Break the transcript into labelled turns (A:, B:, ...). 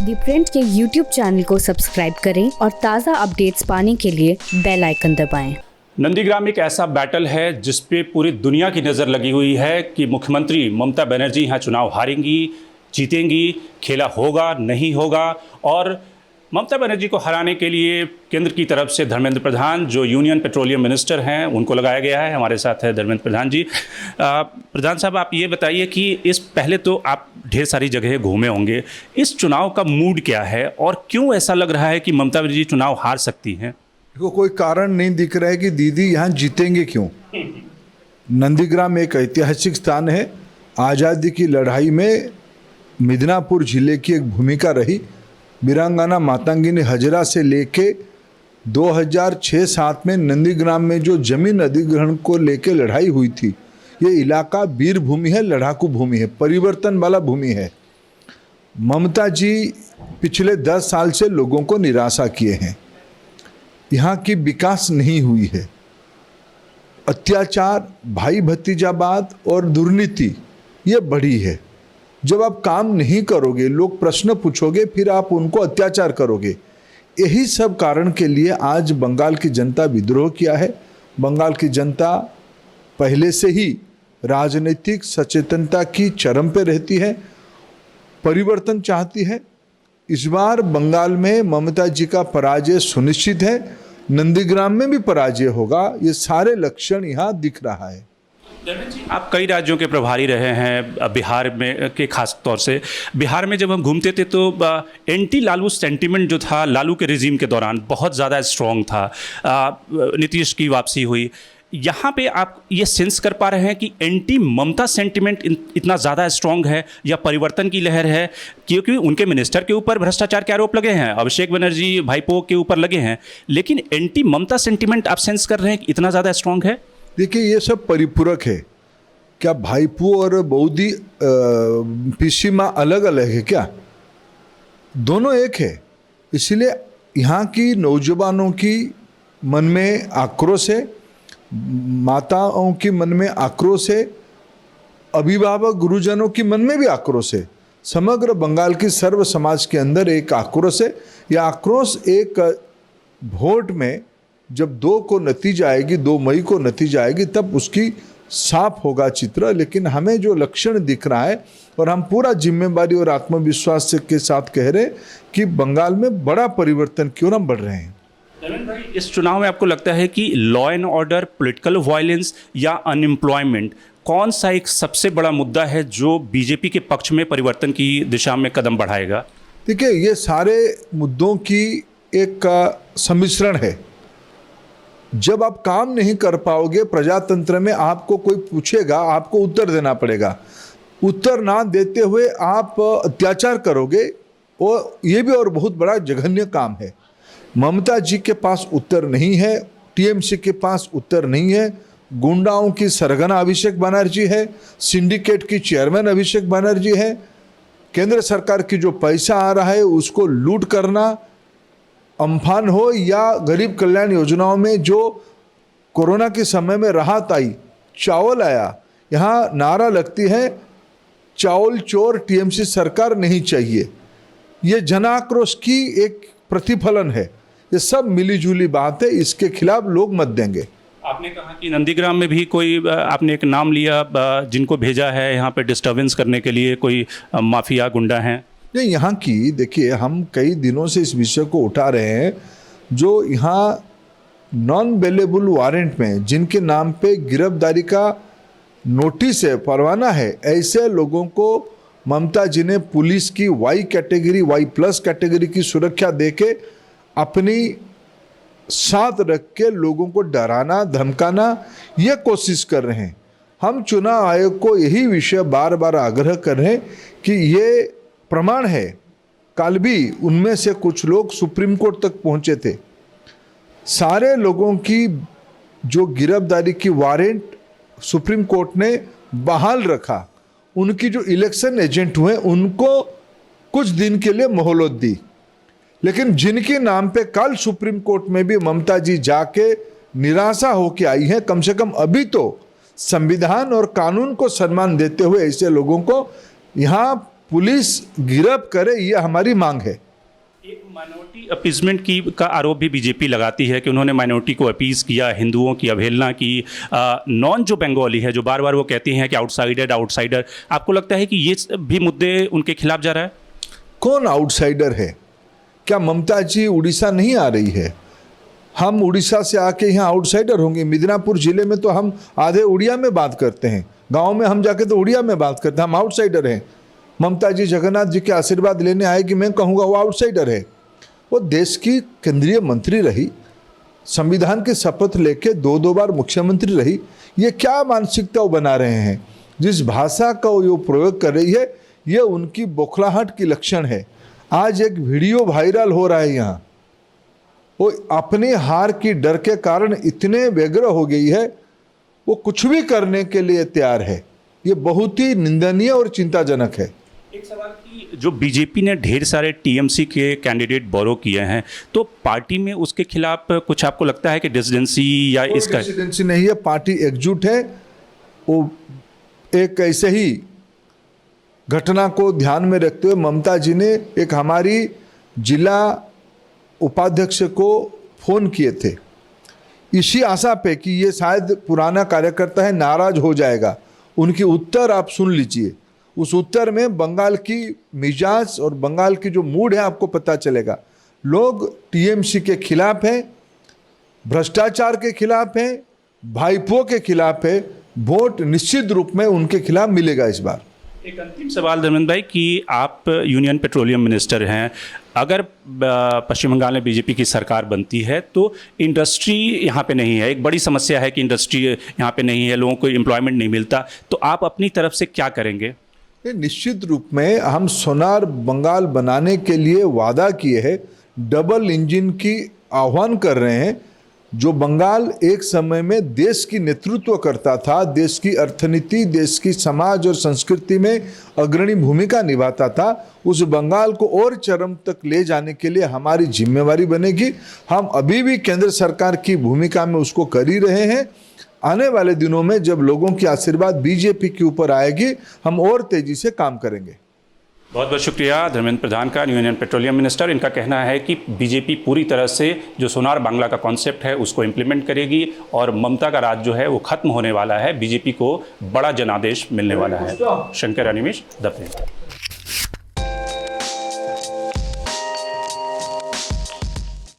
A: दी print के YouTube channel को subscribe करें और ताज़ा अपडेट्स पाने के लिए बेल आइकन दबाएं।
B: नंदीग्राम एक ऐसा बैटल है जिस पे पूरी दुनिया की नज़र लगी हुई है कि मुख्यमंत्री ममता बनर्जी यहाँ चुनाव हारेंगी, जीतेंगी, खेला होगा नहीं होगा। और ममता बनर्जी को हराने के लिए केंद्र की तरफ से धर्मेंद्र प्रधान, जो यूनियन पेट्रोलियम मिनिस्टर हैं, उनको लगाया गया है। हमारे साथ है धर्मेंद्र प्रधान जी। प्रधान साहब, आप ये बताइए कि इस पहले तो आप ढेर सारी जगह घूमे होंगे, इस चुनाव का मूड क्या है और क्यों ऐसा लग रहा है कि ममता बनर्जी चुनाव हार सकती हैं?
C: देखो, कोई कारण नहीं दिख रहा है कि दीदी यहाँ जीतेंगे क्यों। नंदीग्राम एक ऐतिहासिक स्थान है। आज़ादी की लड़ाई में मिदनापुर जिले की एक भूमिका रही। वीरांगना मातंगिनी हजरा से लेके 2006-07 में नंदीग्राम में जो जमीन अधिग्रहण को लेके लड़ाई हुई थी, ये इलाका वीर भूमि है, लड़ाकू भूमि है, परिवर्तन वाला भूमि है। ममता जी पिछले 10 साल से लोगों को निराशा किए हैं। यहाँ की विकास नहीं हुई है। अत्याचार, भाई भतीजावाद और दुर्नीति ये बढ़ी है। जब आप काम नहीं करोगे, लोग प्रश्न पूछोगे, फिर आप उनको अत्याचार करोगे। यही सब कारण के लिए आज बंगाल की जनता विद्रोह किया है। बंगाल की जनता पहले से ही राजनीतिक सचेतनता की चरम पे रहती है, परिवर्तन चाहती है। इस बार बंगाल में ममता जी का पराजय सुनिश्चित है। नंदीग्राम में भी पराजय होगा। ये सारे लक्षण यहाँ दिख रहा है।
B: आप कई राज्यों के प्रभारी रहे हैं, बिहार में के खास तौर से। बिहार में जब हम घूमते थे तो एंटी लालू सेंटीमेंट जो था लालू के रिजीम के दौरान बहुत ज़्यादा स्ट्रॉन्ग था। नीतीश की वापसी हुई। यहाँ पे आप ये सेंस कर पा रहे हैं कि एंटी ममता सेंटीमेंट इतना ज़्यादा स्ट्रॉन्ग है या परिवर्तन की लहर है? क्योंकि उनके मिनिस्टर के ऊपर भ्रष्टाचार के आरोप लगे हैं, अभिषेक बनर्जी भाईपो के ऊपर लगे हैं, लेकिन एंटी ममता सेंटीमेंट आप सेंस कर रहे हैं कि इतना ज़्यादा स्ट्रॉन्ग है?
C: देखिए, ये सब परिपूरक है। क्या भाईपो और बौदी पीसीमा अलग अलग है क्या? दोनों एक है। इसलिए यहाँ की नौजवानों की मन में आक्रोश है, माताओं की मन में आक्रोश है, अभिभावक गुरुजनों की मन में भी आक्रोश है। समग्र बंगाल की सर्व समाज के अंदर एक आक्रोश है। यह आक्रोश एक वोट में जब 2 को नतीजा आएगी, 2 मई को नतीजा आएगी, तब उसकी साफ होगा चित्र। लेकिन हमें जो लक्षण दिख रहा है, और हम पूरा जिम्मेदारी और आत्मविश्वास के साथ कह रहे हैं कि बंगाल में बड़ा परिवर्तन क्यों ना बढ़ रहे हैं।
B: भाई, इस चुनाव में आपको लगता है कि law and order, political violence या अनएम्प्लॉयमेंट, कौन सा एक सबसे बड़ा मुद्दा है जो बीजेपी के पक्ष में परिवर्तन की दिशा में कदम बढ़ाएगा?
C: देखिए, ये सारे मुद्दों की एक सम्मिश्रण है। जब आप काम नहीं कर पाओगे, प्रजातंत्र में आपको कोई पूछेगा, आपको उत्तर देना पड़ेगा। उत्तर ना देते हुए आप अत्याचार करोगे, और ये भी और बहुत बड़ा जघन्य काम है। ममता जी के पास उत्तर नहीं है, टीएमसी के पास उत्तर नहीं है। गुंडाओं की सरगना अभिषेक बनर्जी है, सिंडिकेट की चेयरमैन अभिषेक बनर्जी है। केंद्र सरकार की जो पैसा आ रहा है उसको लूट करना, अम्फान हो या गरीब कल्याण योजनाओं में जो कोरोना के समय में राहत आई, चावल आया, यहाँ नारा लगती है चावल चोर टीएमसी सरकार नहीं चाहिए। ये जनाक्रोश की एक प्रतिफलन है। ये सब मिलीजुली बात है। इसके खिलाफ लोग मत देंगे।
B: आपने कहा कि नंदीग्राम में भी कोई, आपने एक नाम लिया जिनको भेजा है यहाँ पे डिस्टर्बेंस करने के लिए, कोई माफिया गुंडा हैं।
C: नहीं, यहाँ की देखिए, हम कई दिनों से इस विषय को उठा रहे हैं। जो यहाँ नॉन बेलेबल वारंट में जिनके नाम पे गिरफ्तारी का नोटिस है, परवाना है, ऐसे लोगों को ममता जी ने पुलिस की वाई कैटेगरी, वाई+ कैटेगरी की सुरक्षा देके अपनी साथ रख के लोगों को डराना धमकाना ये कोशिश कर रहे हैं। हम चुनाव आयोग को यही विषय बार बार आग्रह कर रहे हैं कि ये प्रमाण है। कल भी उनमें से कुछ लोग सुप्रीम कोर्ट तक पहुंचे थे। सारे लोगों की जो गिरफ्तारी की वारंट सुप्रीम कोर्ट ने बहाल रखा। उनकी जो इलेक्शन एजेंट हुए उनको कुछ दिन के लिए मोहलत दी। लेकिन जिनके नाम पे कल सुप्रीम कोर्ट में भी ममता जी जाके निराशा होके आई है, कम से कम अभी तो संविधान और कानून को सम्मान देते हुए ऐसे लोगों को यहाँ पुलिस गिरफ्त करे, ये हमारी मांग है।
B: एक माइनॉरिटी अपीजमेंट की का आरोप भी बीजेपी लगाती है कि उन्होंने माइनॉरिटी को अपीज किया, हिंदुओं की अवहेलना की। नॉन जो बंगाली है, जो बार बार वो कहती हैं कि आउटसाइडर आउटसाइडर, आपको लगता है कि ये भी मुद्दे उनके खिलाफ जा रहा है?
C: कौन आउटसाइडर है? क्या ममता जी उड़ीसा नहीं आ रही है? हम उड़ीसा से आके यहाँ आउटसाइडर होंगे? मिदनापुर जिले में तो हम आधे उड़िया में बात करते हैं, गांव में हम जाके तो उड़िया में बात करते हैं, हम आउटसाइडर हैं। ममता जी जगन्नाथ जी के आशीर्वाद लेने आएगी, मैं कहूँगा वो आउटसाइडर है। वो देश की केंद्रीय मंत्री रही, संविधान की शपथ लेके 2 बार मुख्यमंत्री रही। ये क्या मानसिकता वो बना रहे हैं? जिस भाषा का वो प्रयोग कर रही है, ये उनकी बौखलाहट की लक्षण है। आज एक वीडियो वायरल हो रहा है यहाँ, वो अपने हार की डर के कारण इतने व्यग्र हो गई है, वो कुछ भी करने के लिए तैयार है। ये बहुत ही निंदनीय और चिंताजनक है।
B: एक सवाल कि जो बीजेपी ने ढेर सारे टीएमसी के कैंडिडेट बोरो किए हैं, तो पार्टी में उसके खिलाफ कुछ आपको लगता है कि डिसिडेंसी या इसका?
C: डिसिडेंसी नहीं है, पार्टी एकजुट है। वो एक ऐसे ही घटना को ध्यान में रखते हुए ममता जी ने एक हमारी जिला उपाध्यक्ष को फोन किए थे, इसी आशा पे कि ये शायद पुराना कार्यकर्ता है, नाराज हो जाएगा। उनकी उत्तर आप सुन लीजिए। उस उत्तर में बंगाल की मिजाज और बंगाल की जो मूड है आपको पता चलेगा। लोग टीएमसी के खिलाफ हैं, भ्रष्टाचार के खिलाफ हैं, भाईपो के खिलाफ है। वोट निश्चित रूप में उनके खिलाफ मिलेगा इस बार।
B: एक अंतिम सवाल धर्मेंद्र भाई कि आप यूनियन पेट्रोलियम मिनिस्टर हैं, अगर पश्चिम बंगाल में बीजेपी की सरकार बनती है तो इंडस्ट्री यहाँ पे नहीं है, एक बड़ी समस्या है कि इंडस्ट्री यहाँ पे नहीं है, लोगों को एम्प्लॉयमेंट नहीं मिलता, तो आप अपनी तरफ से क्या करेंगे?
C: निश्चित रूप में हम सोनार बंगाल बनाने के लिए वादा किए हैं, डबल इंजन की आह्वान कर रहे हैं। जो बंगाल एक समय में देश की नेतृत्व करता था, देश की अर्थनीति, देश की समाज और संस्कृति में अग्रणी भूमिका निभाता था, उस बंगाल को और चरम तक ले जाने के लिए हमारी जिम्मेवारी बनेगी। हम अभी भी केंद्र सरकार की भूमिका में उसको कर ही रहे हैं। आने वाले दिनों में जब लोगों की आशीर्वाद बीजेपी के ऊपर आएगी, हम और तेजी से काम करेंगे।
B: बहुत बहुत शुक्रिया धर्मेंद्र प्रधान का, यूनियन पेट्रोलियम मिनिस्टर। इनका कहना है कि बीजेपी पूरी तरह से जो सोनार बांग्ला का कॉन्सेप्ट है उसको इम्प्लीमेंट करेगी और ममता का राज जो है वो खत्म होने वाला है, बीजेपी को बड़ा जनादेश मिलने वाला है। Shankar Animesh, the print.